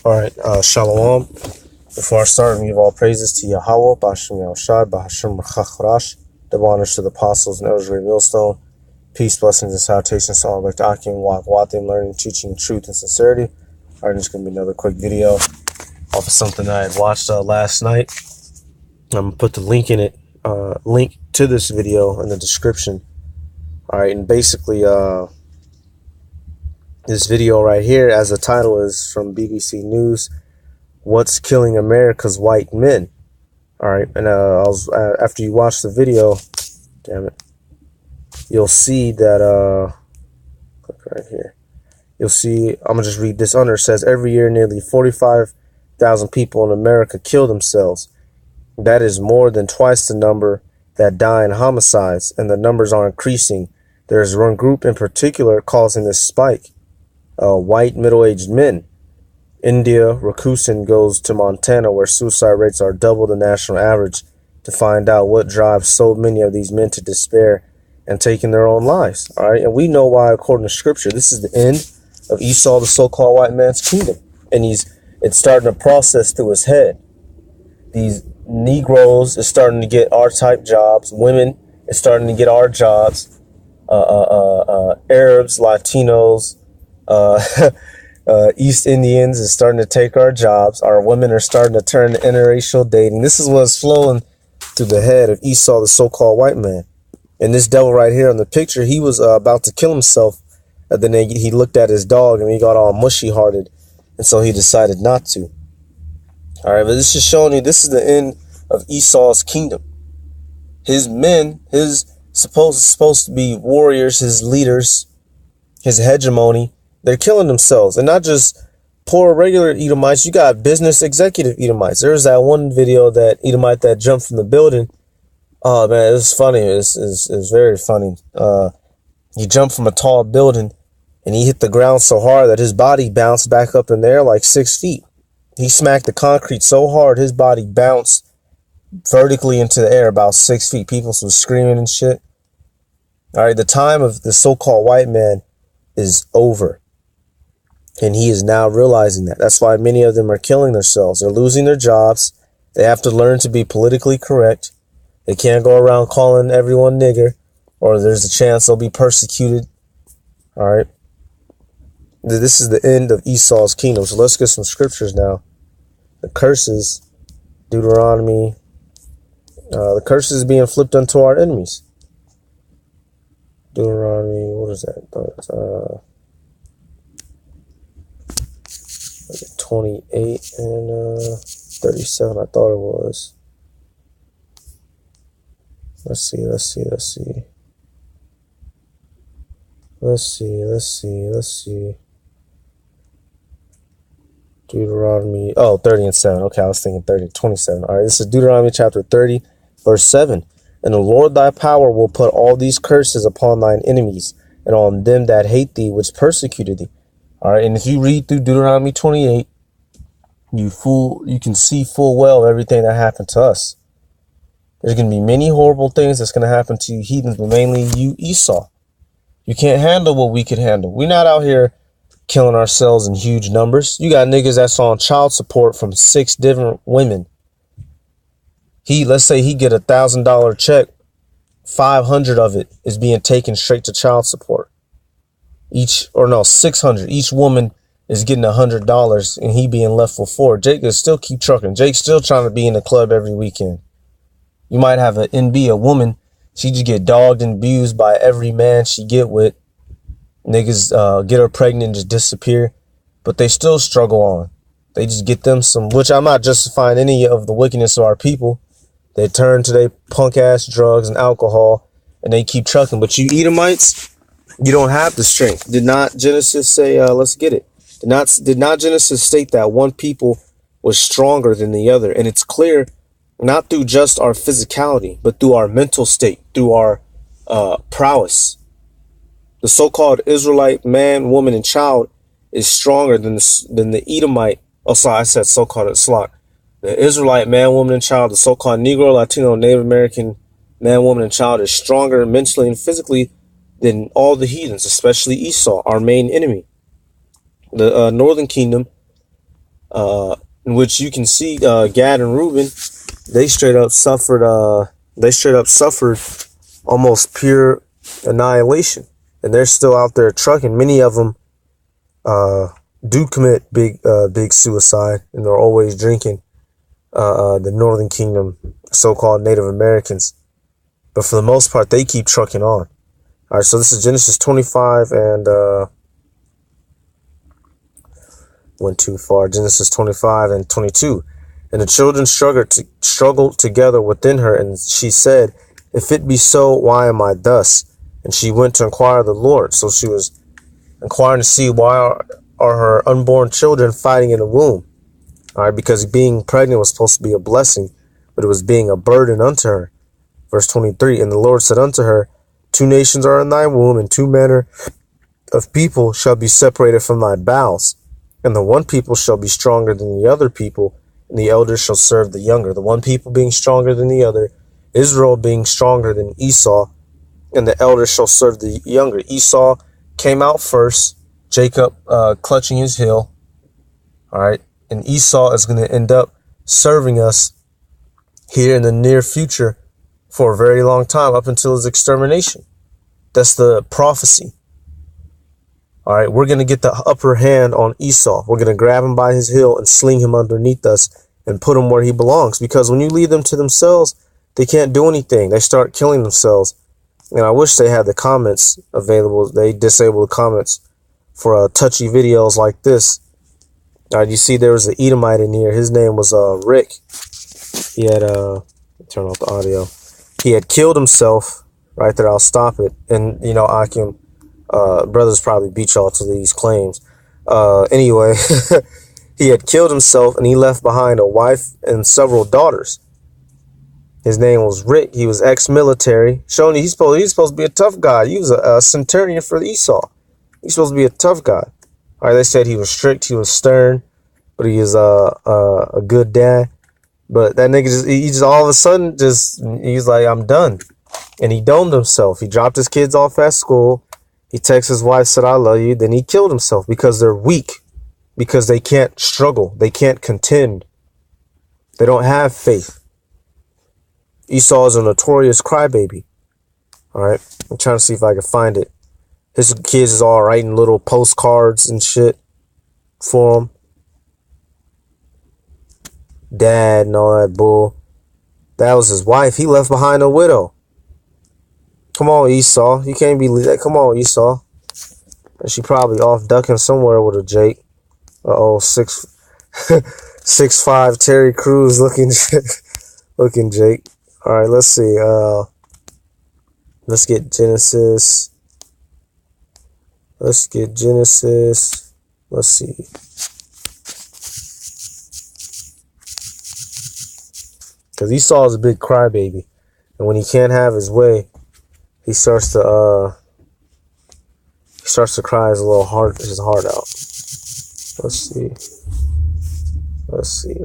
Alright, Shalom. Before I start, we give all praises to Yahweh, B'Hashem Yahushai, B'Hashem Rachach, double honors to the apostles and elders of Great Millstone. Peace, blessings, and salutations to all like Akim, Wak, learning, teaching, truth, and sincerity. Alright, this is going to be another quick video off of something I had watched last night. I'm going to put the link in it, link to this video in the description. Alright, and basically, this video right here, as the title is from BBC News, "What's Killing America's White Men?" All right, and after you watch the video, damn it, you'll see that click right here. You'll see. I'm gonna just read this under. It says every year nearly 45,000 people in America kill themselves. That is more than twice the number that die in homicides, and the numbers are increasing. There is one group in particular causing this spike. White middle-aged men. India Rakusin goes to Montana, where suicide rates are double the national average, to find out what drives so many of these men to despair and taking their own lives. All right, and we know why, according to Scripture. This is the end of Esau, the so-called white man's kingdom, and it's starting to process through his head. These Negroes is starting to get our type jobs. Women is starting to get our jobs. Arabs, Latinos, East Indians is starting to take our jobs. Our women are starting to turn to interracial dating. This is what's flowing through the head of Esau, the so-called white man. And this devil right here in the picture, he was about to kill himself. And then he looked at his dog and he got all mushy-hearted. And so he decided not to. All right, but this is showing you this is the end of Esau's kingdom. His men, his supposed to be warriors, his leaders, his hegemony, they're killing themselves. And not just poor regular Edomites. You got business executive Edomites. There's that one video that Edomite that jumped from the building. Oh man, it was funny. It's very funny. He jumped from a tall building and he hit the ground so hard that his body bounced back up in the air like 6 feet. He smacked the concrete so hard his body bounced vertically into the air about 6 feet. People was screaming and shit. All right, the time of the so-called white man is over. And he is now realizing that. That's why many of them are killing themselves. They're losing their jobs. They have to learn to be politically correct. They can't go around calling everyone nigger, or there's a chance they'll be persecuted. All right. This is the end of Esau's kingdom. So let's get some scriptures now. The curses, Deuteronomy. The curses being flipped unto our enemies. Deuteronomy, what is that? 28 and 37, I thought it was. Let's see. Deuteronomy, 30 and 7. Okay, I was thinking 30, 27. All right, this is Deuteronomy chapter 30, verse 7. And the Lord thy power will put all these curses upon thine enemies and on them that hate thee, which persecuted thee. All right, and if you read through Deuteronomy 28, you can see full well everything that happened to us. There's going to be many horrible things that's going to happen to you heathens, but mainly you Esau. You can't handle what we could handle. We're not out here killing ourselves in huge numbers. You got niggas that's on child support from 6 different women. Let's say he get $1,000 check, 500 of it is being taken straight to child support. 600. Each woman is getting $100 and he being left with 4. Jake is still keep trucking. Jake's still trying to be in the club every weekend. You might have an NB, a woman. She just get dogged and abused by every man she get with. Niggas get her pregnant and just disappear. But they still struggle on. They just get them some, which I'm not justifying any of the wickedness of our people. They turn to their punk ass drugs and alcohol and they keep trucking. But you Edomites, you don't have the strength. Did not Genesis say, let's get it? Did not Genesis state that one people was stronger than the other? And it's clear, not through just our physicality, but through our mental state, through our prowess. The so-called Israelite man, woman, and child is stronger than the Edomite. Oh, sorry, I said so-called Islam. The Israelite man, woman, and child, the so-called Negro, Latino, Native American man, woman, and child is stronger mentally and physically than all the heathens, especially Esau, our main enemy. The northern kingdom in which you can see Gad and Reuben, they straight up suffered. Almost pure annihilation, and they're still out there trucking. Many of them do commit big suicide, and they're always drinking. The Northern Kingdom, so-called Native Americans, but for the most part, they keep trucking on. All right, so this is Genesis 25 and went too far. Genesis 25 and 22. And the children struggled together within her, and she said, "If it be so, why am I thus?" And she went to inquire of the Lord. So she was inquiring to see why are her unborn children fighting in the womb. All right, because being pregnant was supposed to be a blessing, but it was being a burden unto her. Verse 23, and the Lord said unto her, 2 nations are in thy womb, and 2 manner of people shall be separated from thy bowels. And the one people shall be stronger than the other people, and the elder shall serve the younger. The one people being stronger than the other, Israel being stronger than Esau, and the elder shall serve the younger. Esau came out first, Jacob clutching his heel. All right. And Esau is going to end up serving us here in the near future for a very long time, up until his extermination. That's the prophecy. All right, we're going to get the upper hand on Esau. We're going to grab him by his heel and sling him underneath us and put him where he belongs. Because when you leave them to themselves, they can't do anything. They start killing themselves. And I wish they had the comments available. They disable the comments for touchy videos like this. All right, you see there was an Edomite in here. His name was Rick. He had, turn off the audio. He had killed himself. Right there, I'll stop it. And, you know, I can, brothers probably beat y'all to these claims. Anyway, he had killed himself and he left behind a wife and several daughters. His name was Rick. He was ex-military. Showing he's supposed to be a tough guy. He was a centurion for Esau. He's supposed to be a tough guy. All right, they said he was strict, he was stern, but he is a good dad. But that nigga he just all of a sudden he's like, I'm done. And he domed himself. He dropped his kids off at school. He texted his wife, said, I love you. Then he killed himself because they're weak, because they can't struggle. They can't contend. They don't have faith. Esau is a notorious crybaby. All right. I'm trying to see if I can find it. His kids is all writing little postcards and shit for him. Dad and all that bull. That was his wife. He left behind a widow. Come on, Esau. You can't be that. Come on, Esau. And she probably off ducking somewhere with a Jake. Uh-oh, 6'5" Terry Crews looking looking Jake. All right, let's see. Let's get Genesis. Let's see. Because Esau is a big crybaby. And when he can't have his way, he starts to cry his heart out. Let's see.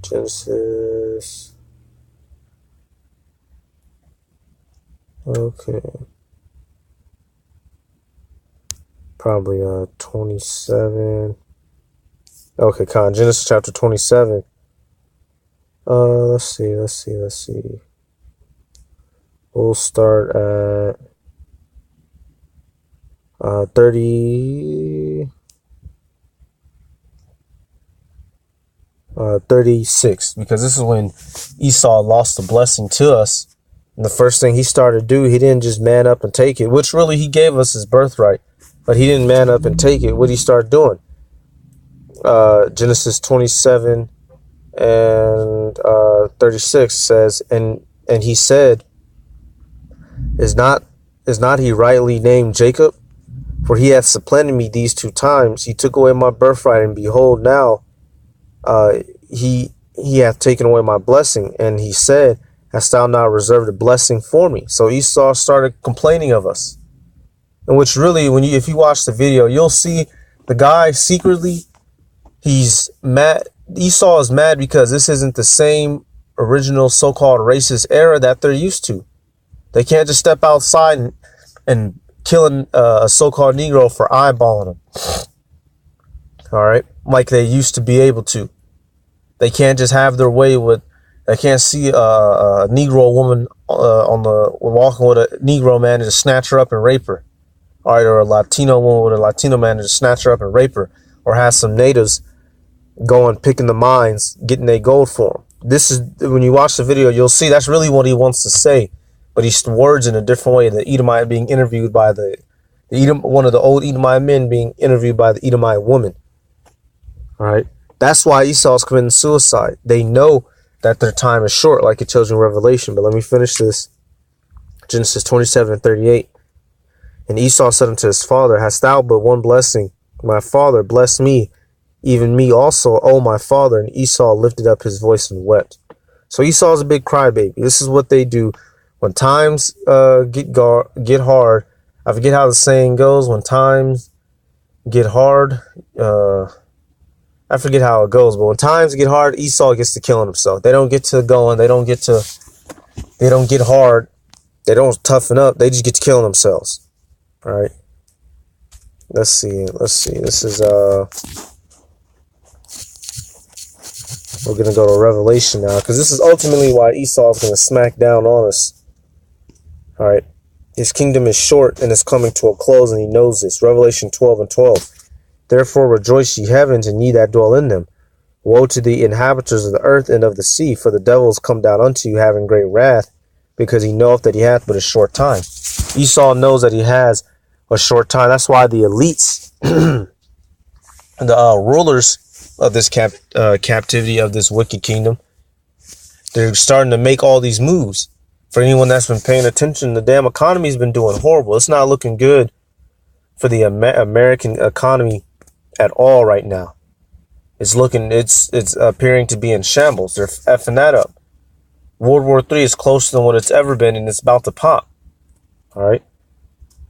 Genesis. Okay. Probably 27. Okay, Genesis chapter 27. Let's see. We'll start at 36, because this is when Esau lost the blessing to us. And the first thing he started to do, he didn't just man up and take it, which really he gave us his birthright, but he didn't man up and take it. What did he start doing? Genesis 27 and 36 says, and he said, is not he rightly named Jacob? For he hath supplanted me these 2 times. He took away my birthright, and behold, now he hath taken away my blessing. And he said, hast thou not reserved a blessing for me? So Esau started complaining of us. And which really, if you watch the video, you'll see the guy secretly, he's mad. Esau is mad because this isn't the same original so-called racist era that they're used to. They can't just step outside and killing a so-called Negro for eyeballing him. All right, like they used to be able to. They can't just have their way with. They can't see a Negro woman walking with a Negro man and just snatch her up and rape her. All right, or a Latino woman with a Latino man and just snatch her up and rape her, or have some natives going picking the mines, getting their gold for him. This is when you watch the video, you'll see that's really what he wants to say, but he words in a different way. The Edomite being interviewed by the one of the old Edomite men being interviewed by the Edomite woman. All right, that's why Esau's committing suicide. They know that their time is short, like it tells you in Revelation. But let me finish this. Genesis 27:38. And Esau said unto his father, hast thou but one blessing? My father, bless me, even me also, O my father. And Esau lifted up his voice and wept. So Esau's a big crybaby. This is what they do when times get hard. I forget how the saying goes. When times get hard, I forget how it goes, but when times get hard, Esau gets to killing himself. They don't get to going. They don't get hard. They don't toughen up. They just get to killing themselves. All right. Let's see. This is, we're going to go to Revelation now, because this is ultimately why Esau is going to smack down on us. All right. His kingdom is short and is coming to a close, and he knows this. Revelation 12:12. Therefore rejoice, ye heavens, and ye that dwell in them. Woe to the inhabitants of the earth and of the sea, for the devil is come down unto you, having great wrath, because he knoweth that he hath but a short time. Esau knows that he has a short time. That's why the elites, the rulers of this captivity of this wicked kingdom, they're starting to make all these moves. For anyone that's been paying attention, the damn economy's been doing horrible. It's not looking good for the American economy at all right now. It's appearing to be in shambles. They're effing that up. World War III is closer than what it's ever been, and it's about to pop. All right.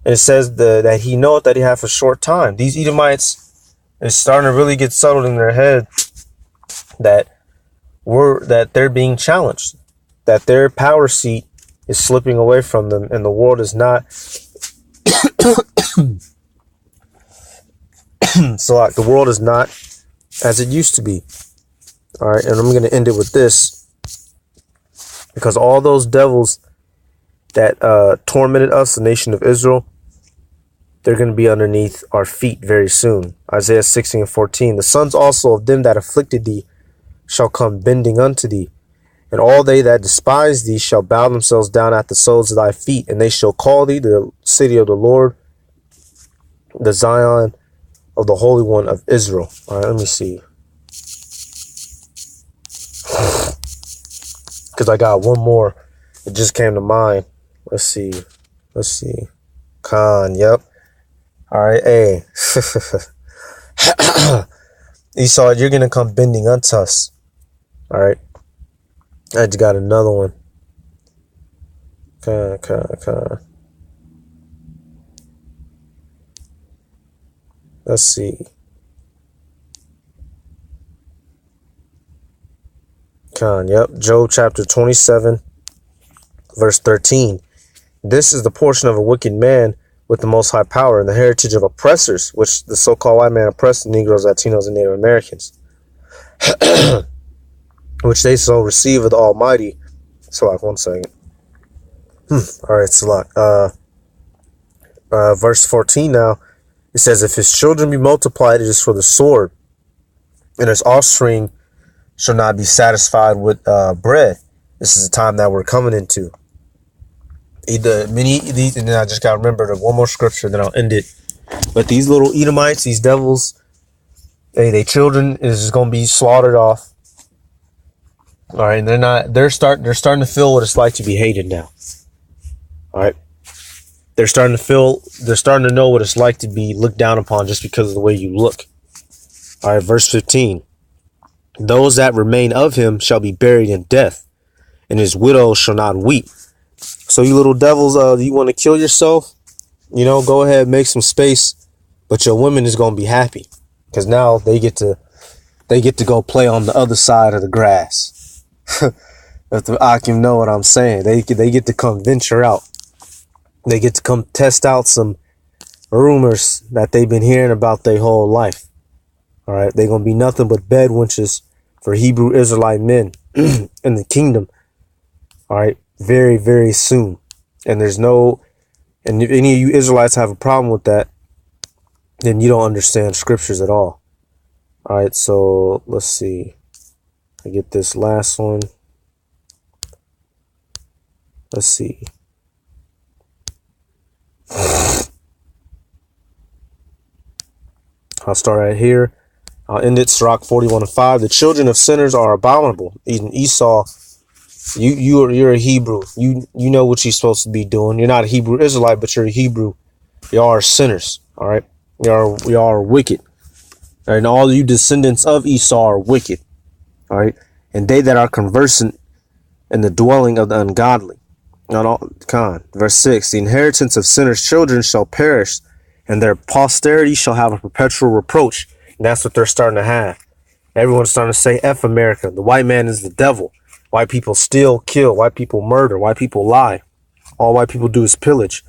And it says that he knoweth that he hath a short time. These Edomites is starting to really get settled in their head that they're being challenged, that their power seat is slipping away from them, and the world is not. So like, the world is not as it used to be. All right, and I'm going to end it with this, because all those devils that tormented us, the nation of Israel, they're going to be underneath our feet very soon. Isaiah 16:14. The sons also of them that afflicted thee shall come bending unto thee, and all they that despise thee shall bow themselves down at the soles of thy feet, and they shall call thee the city of the Lord, the Zion of the Holy One of Israel. All right, let me see, because I got one more. It just came to mind. Let's see. Khan, yep. All right, hey. Esau, you're going to come bending unto us. All right. I just got another one. Khan. Let's see. Khan, yep. Job chapter 27, verse 13. This is the portion of a wicked man with the most high power, and the heritage of oppressors, which the so-called white man oppressed the Negroes, Latinos, and Native Americans, which they shall receive of the Almighty. So, like, 1 second. All right, so like, verse 14 now. It says, if his children be multiplied, it is for the sword, and his offspring shall not be satisfied with bread. This is the time that we're coming into. And then I just got to remember one more scripture, then I'll end it. But these little Edomites, these devils, they children is just going to be slaughtered off. All right, and they're starting to feel what it's like to be hated now. All right. They're starting to know what it's like to be looked down upon just because of the way you look. All right, verse 15. Those that remain of him shall be buried in death, and his widow shall not weep. So you little devils, you want to kill yourself? Go ahead, make some space, but your women is going to be happy, because now they get to go play on the other side of the grass. If the Akim know what I'm saying, they get to come venture out. They get to come test out some rumors that they've been hearing about their whole life. All right, they're gonna be nothing but bed wenches for Hebrew Israelite men in the kingdom. All right, very, very soon. And there's no, and if any of you Israelites have a problem with that, then you don't understand scriptures at all. All right, so let's see. I get this last one. Let's see. I'll start right here. I'll end it. Sirach 41:5. The children of sinners are abominable. Even Esau, you're a Hebrew. You know what you're supposed to be doing. You're not a Hebrew Israelite, but you're a Hebrew. Y'all are sinners. All right. Y'all are wicked. And all you descendants of Esau are wicked. All right. And they that are conversant in the dwelling of the ungodly. Not all. Verse 6. The inheritance of sinners' children shall perish, and their posterity shall have a perpetual reproach. And that's what they're starting to have. Everyone's starting to say, F America. The white man is the devil. White people steal, kill. White people murder. White people lie. All white people do is pillage.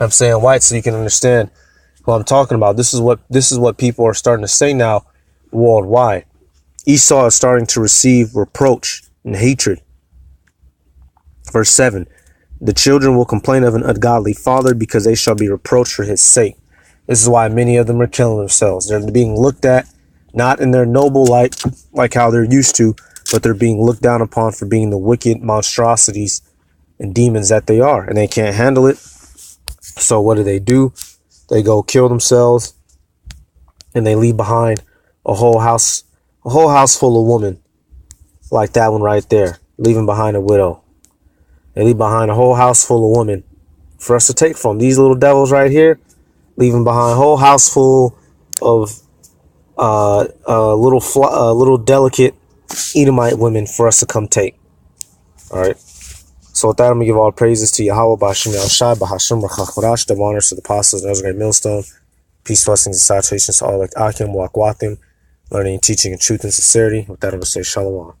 I'm saying white so you can understand what I'm talking about. This is what people are starting to say now worldwide. Esau is starting to receive reproach and hatred. Verse 7. The children will complain of an ungodly father because they shall be reproached for his sake. This is why many of them are killing themselves. They're being looked at not in their noble light like how they're used to, but they're being looked down upon for being the wicked monstrosities and demons that they are. And they can't handle it. So what do? They go kill themselves, and they leave behind a whole house full of women like that one right there, leaving behind a widow. They leave behind a whole house full of women for us to take from. These little devils right here, leaving behind a whole house full of little delicate Edomite women for us to come take. All right. So with that, I'm going to give all praises to Yahweh, B'Hashem Yahushai, B'Hashem Rachach, the honors to the apostles and Ezra Millstone. Peace, blessings, and salutations to all like Akim, Wakwathim, learning, teaching, in truth and sincerity. With that, I'm going to say Shalom.